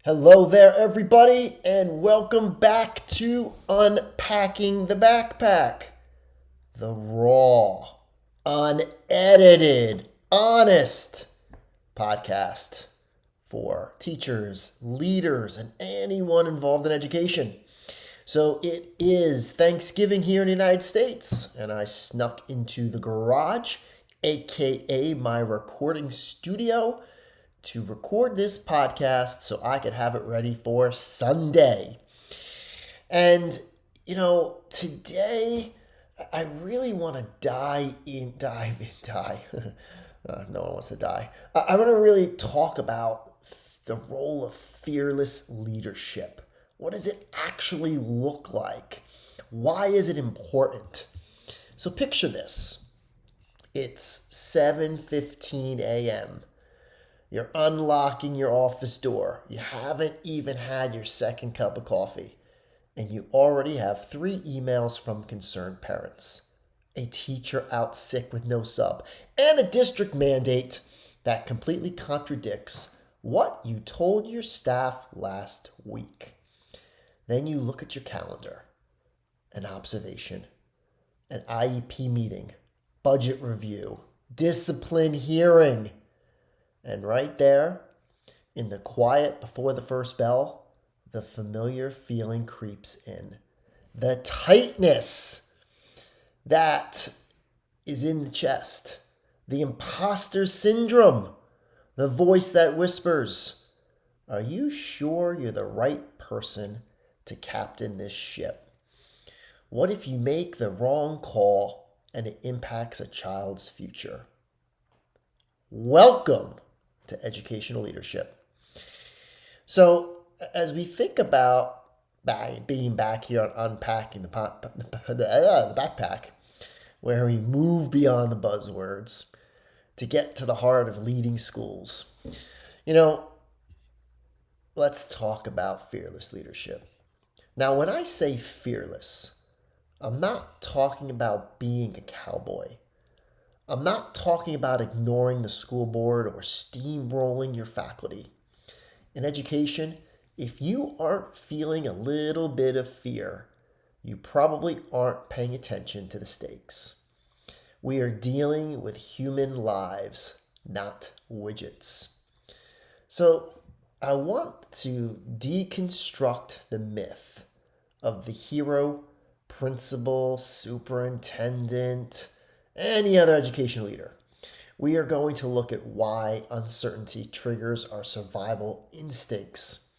Hello there, everybody, and welcome back to Unpacking the Backpack, the raw, unedited, honest podcast for teachers, leaders, and anyone involved in education. So it is Thanksgiving here in the United States, and I snuck into the garage, aka my recording studio, to record this podcast so I could have it ready for Sunday. And, today I really want to dive in. No one wants to die. I want to really talk about the role of fearless leadership. What does it actually look like? Why is it important? So picture this. It's 7:15 a.m. You're unlocking your office door. You haven't even had your second cup of coffee. And you already have 3 emails from concerned parents, a teacher out sick with no sub, and a district mandate that completely contradicts what you told your staff last week. Then you look at your calendar, an observation, an IEP meeting, budget review, discipline hearing. And right there, in the quiet before the first bell, the familiar feeling creeps in. The tightness that is in the chest. The imposter syndrome. The voice that whispers, "Are you sure you're the right person to captain this ship? What if you make the wrong call and it impacts a child's future?" Welcome to educational leadership. So as we think about being back here on unpacking the backpack, where we move beyond the buzzwords to get to the heart of leading schools, let's talk about fearless leadership. Now, when I say fearless, I'm not talking about being a cowboy. I'm not talking about ignoring the school board or steamrolling your faculty. In education, if you aren't feeling a little bit of fear, you probably aren't paying attention to the stakes. We are dealing with human lives, not widgets. So I want to deconstruct the myth of the hero, principal, superintendent, any other education leader. We are going to look at why uncertainty triggers our survival instincts.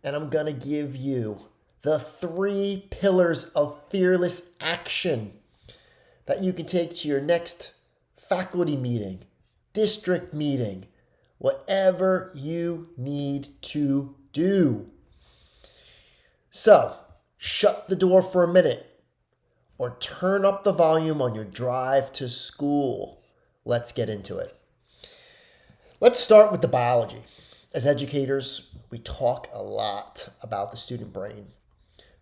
And I'm going to give you the 3 pillars of fearless action that you can take to your next faculty meeting, district meeting, whatever you need to do. So, shut the door for a minute, or turn up the volume on your drive to school. Let's get into it. Let's start with the biology. As educators, we talk a lot about the student brain,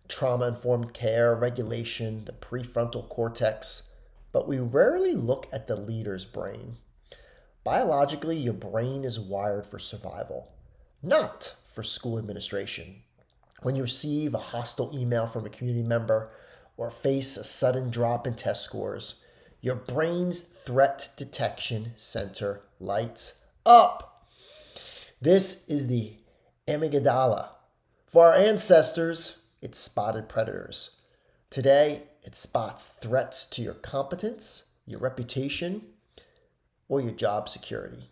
trauma-informed care, regulation, the prefrontal cortex, but we rarely look at the leader's brain. Biologically, your brain is wired for survival, not for school administration. When you receive a hostile email from a community member, or face a sudden drop in test scores, your brain's threat detection center lights up. This is the amygdala. For our ancestors, it spotted predators. Today, it spots threats to your competence, your reputation, or your job security.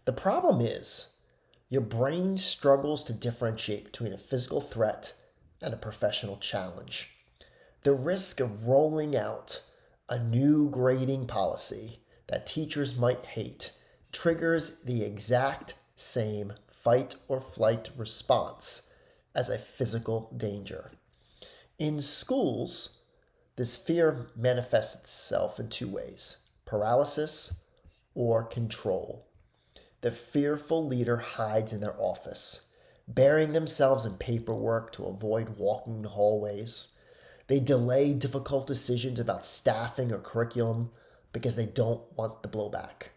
The problem is, your brain struggles to differentiate between a physical threat and a professional challenge. The risk of rolling out a new grading policy that teachers might hate triggers the exact same fight or flight response as a physical danger. In schools, this fear manifests itself in 2 ways: paralysis or control. The fearful leader hides in their office, burying themselves in paperwork to avoid walking the hallways. They delay difficult decisions about staffing or curriculum because they don't want the blowback.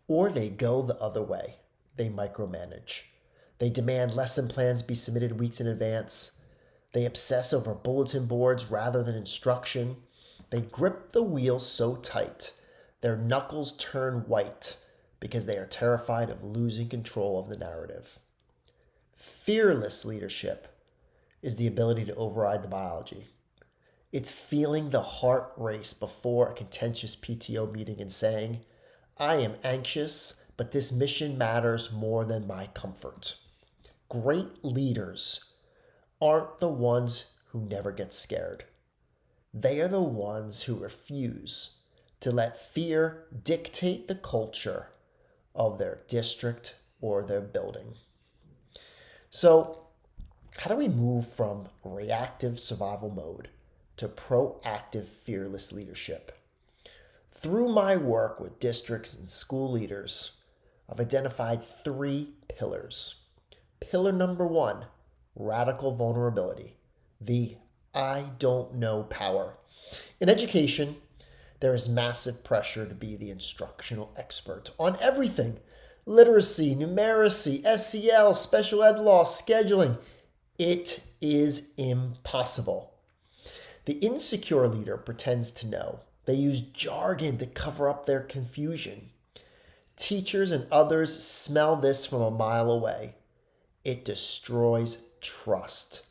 Or they go the other way. They micromanage. They demand lesson plans be submitted weeks in advance. They obsess over bulletin boards rather than instruction. They grip the wheel so tight, their knuckles turn white because they are terrified of losing control of the narrative. Fearless leadership is the ability to override the biology. It's feeling the heart race before a contentious PTO meeting and saying, I am anxious, but this mission matters more than my comfort. Great leaders aren't the ones who never get scared. They are the ones who refuse to let fear dictate the culture of their district or their building. So, how do we move from reactive survival mode to proactive fearless leadership? Through my work with districts and school leaders, I've identified 3 pillars. Pillar number 1, radical vulnerability, the I don't know power. In education, there is massive pressure to be the instructional expert on everything. Literacy, numeracy, SEL, special ed law, scheduling. It is impossible. The insecure leader pretends to know. They use jargon to cover up their confusion. Teachers and others smell this from a mile away. It destroys trust.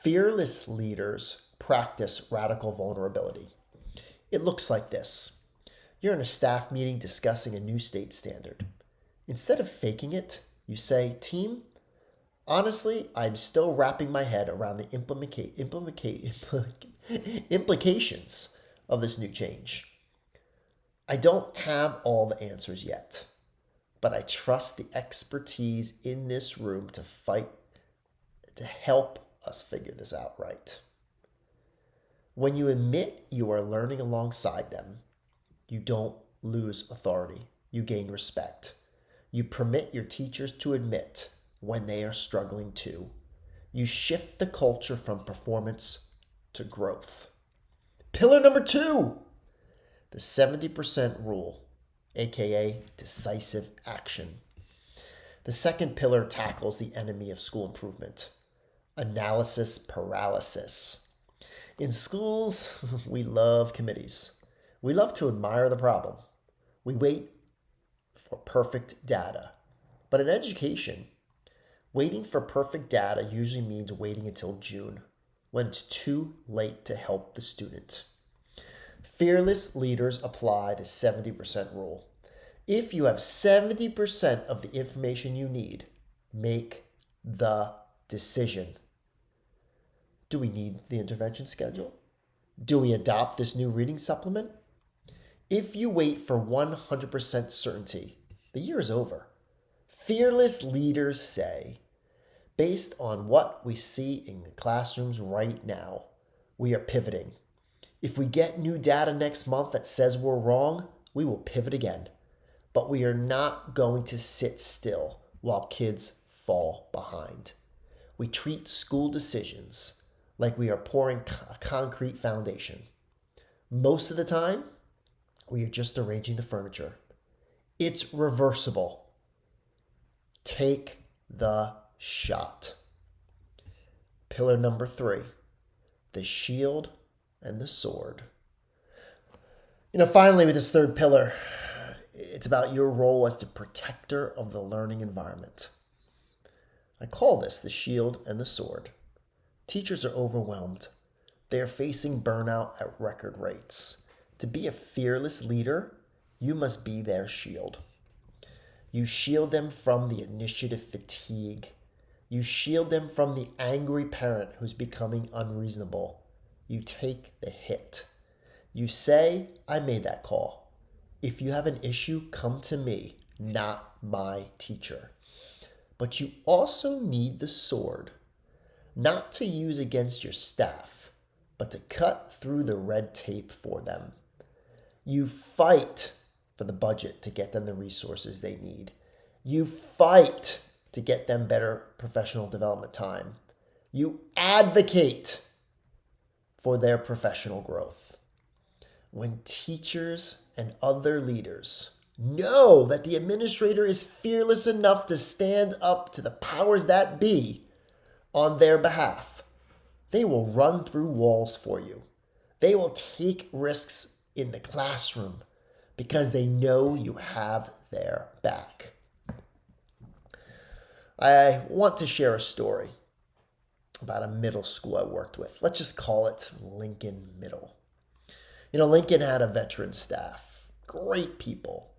Fearless leaders practice radical vulnerability. It looks like this. You're in a staff meeting discussing a new state standard. Instead of faking it, you say, team, honestly, I'm still wrapping my head around the implications of this new change. I don't have all the answers yet, but I trust the expertise in this room to fight to help us figure this out right. When you admit you are learning alongside them, you don't lose authority. You gain respect. You permit your teachers to admit when they are struggling too. You shift the culture from performance to growth. Pillar number 2, the 70% rule, aka decisive action. The second pillar tackles the enemy of school improvement, analysis paralysis. In schools, we love committees. We love to admire the problem. We wait for perfect data. But in education, waiting for perfect data usually means waiting until June, when it's too late to help the student. Fearless leaders apply the 70% rule. If you have 70% of the information you need, make the decision. Do we need the intervention schedule? Do we adopt this new reading supplement? If you wait for 100% certainty, the year is over. Fearless leaders say, based on what we see in the classrooms right now, we are pivoting. If we get new data next month that says we're wrong, we will pivot again. But we are not going to sit still while kids fall behind. We treat school decisions like we are pouring a concrete foundation. Most of the time, we are just arranging the furniture. It's reversible. Take the shot. Pillar number 3, the shield and the sword. Finally, with this third pillar, it's about your role as the protector of the learning environment. I call this the shield and the sword. Teachers are overwhelmed. They are facing burnout at record rates. To be a fearless leader, you must be their shield. You shield them from the initiative fatigue. You shield them from the angry parent who's becoming unreasonable. You take the hit. You say, I made that call. If you have an issue, come to me, not my teacher. But you also need the sword, not to use against your staff, but to cut through the red tape for them. You fight for the budget to get them the resources they need. You fight to get them better professional development time. You advocate for their professional growth. When teachers and other leaders Know that the administrator is fearless enough to stand up to the powers that be on their behalf. They will run through walls for you. They will take risks in the classroom because they know you have their back. I want to share a story about a middle school I worked with. Let's just call it Lincoln Middle. Lincoln had a veteran staff, great people,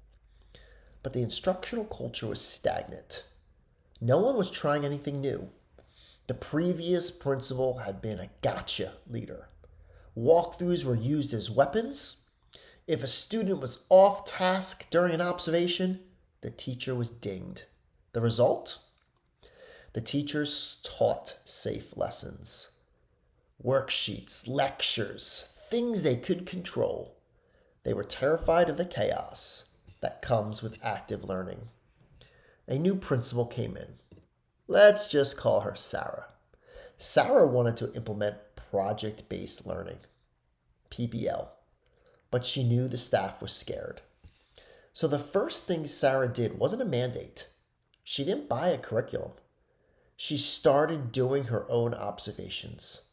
but the instructional culture was stagnant. No one was trying anything new. The previous principal had been a gotcha leader. Walkthroughs were used as weapons. If a student was off task during an observation, the teacher was dinged. The result? The teachers taught safe lessons, worksheets, lectures, things they could control. They were terrified of the chaos that comes with active learning. A new principal came in. Let's just call her Sarah. Sarah wanted to implement project-based learning, PBL, but she knew the staff was scared. So the first thing Sarah did wasn't a mandate. She didn't buy a curriculum. She started doing her own observations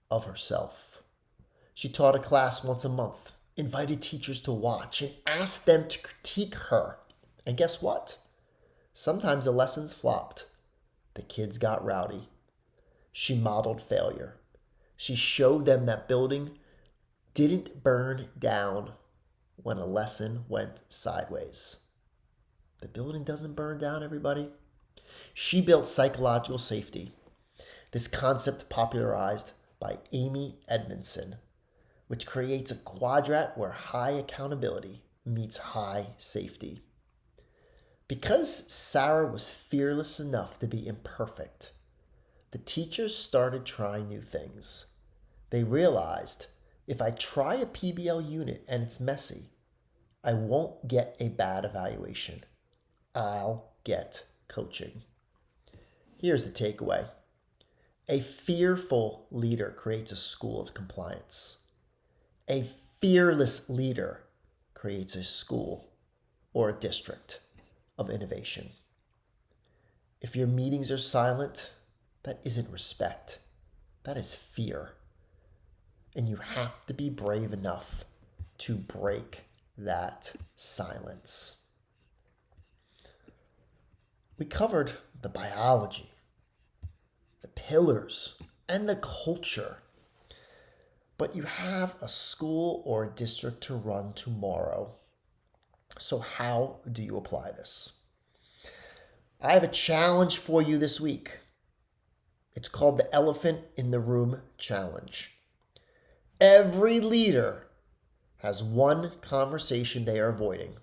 of herself. She taught a class once a month, invited teachers to watch, and asked them to critique her. And guess what? Sometimes the lessons flopped. The kids got rowdy. She modeled failure. She showed them that building didn't burn down when a lesson went sideways. The building doesn't burn down, everybody. She built psychological safety, this concept popularized by Amy Edmondson, which creates a quadrant where high accountability meets high safety. Because Sarah was fearless enough to be imperfect, the teachers started trying new things. They realized, if I try a PBL unit and it's messy, I won't get a bad evaluation. I'll get coaching. Here's the takeaway. A fearful leader creates a school of compliance. A fearless leader creates a school or a district of innovation. If your meetings are silent, that isn't respect. That is fear. And you have to be brave enough to break that silence. We covered the biology, the pillars, and the culture. But you have a school or a district to run tomorrow. So how do you apply this? I have a challenge for you this week. It's called the Elephant in the Room Challenge. Every leader has one conversation they are avoiding.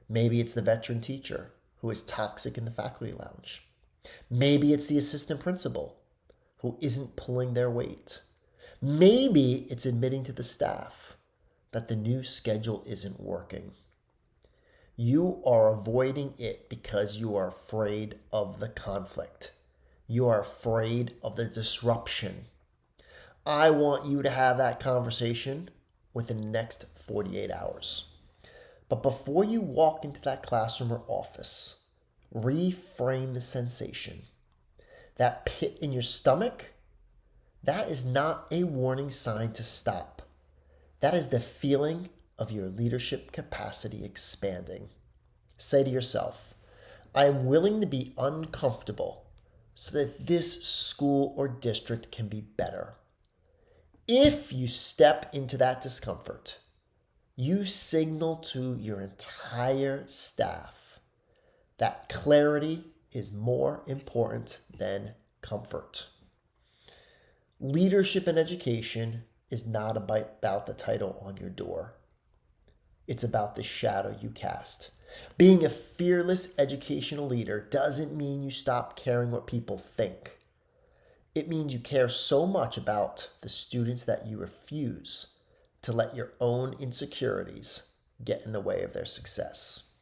Maybe it's the veteran teacher who is toxic in the faculty lounge. Maybe it's the assistant principal who isn't pulling their weight. Maybe it's admitting to the staff that the new schedule isn't working. You are avoiding it because you are afraid of the conflict. You are afraid of the disruption. I want you to have that conversation within the next 48 hours. But before you walk into that classroom or office, reframe the sensation. That pit in your stomach, that is not a warning sign to stop. That is the feeling of your leadership capacity expanding. Say to yourself, I am willing to be uncomfortable so that this school or district can be better. If you step into that discomfort, you signal to your entire staff that clarity is more important than comfort. Leadership in education is not about the title on your door. It's about the shadow you cast. Being a fearless educational leader doesn't mean you stop caring what people think. It means you care so much about the students that you refuse to let your own insecurities get in the way of their success.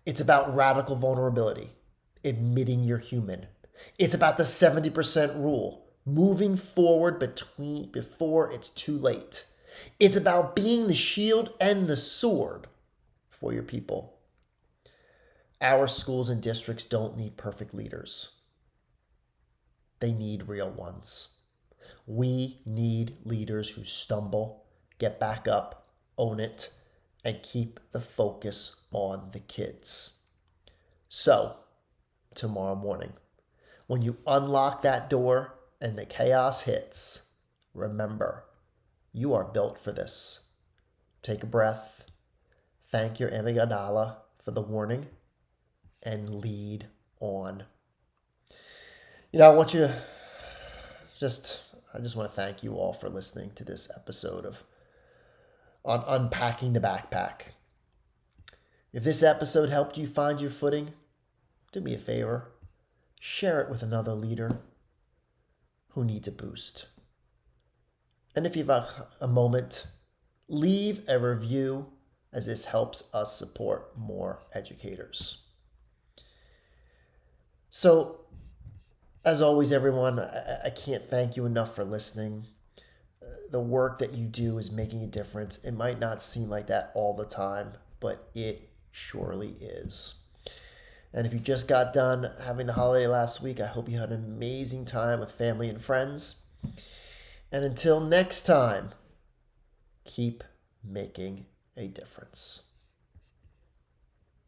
It's about radical vulnerability, admitting you're human. It's about the 70% rule, moving forward before it's too late. It's about being the shield and the sword for your people. Our schools and districts don't need perfect leaders. They need real ones. We need leaders who stumble, get back up, own it, and keep the focus on the kids. So, tomorrow morning, when you unlock that door and the chaos hits, remember, you are built for this. Take a breath, thank your Amygdala for the warning, and lead on. I want you to I just want to thank you all for listening to this episode on unpacking the backpack. If this episode helped you find your footing, do me a favor, share it with another leader who needs a boost. And if you have a moment, leave a review, as this helps us support more educators. So, as always, everyone, I can't thank you enough for listening. The work that you do is making a difference. It might not seem like that all the time, but it surely is. And if you just got done having the holiday last week, I hope you had an amazing time with family and friends. And until next time, keep making a difference.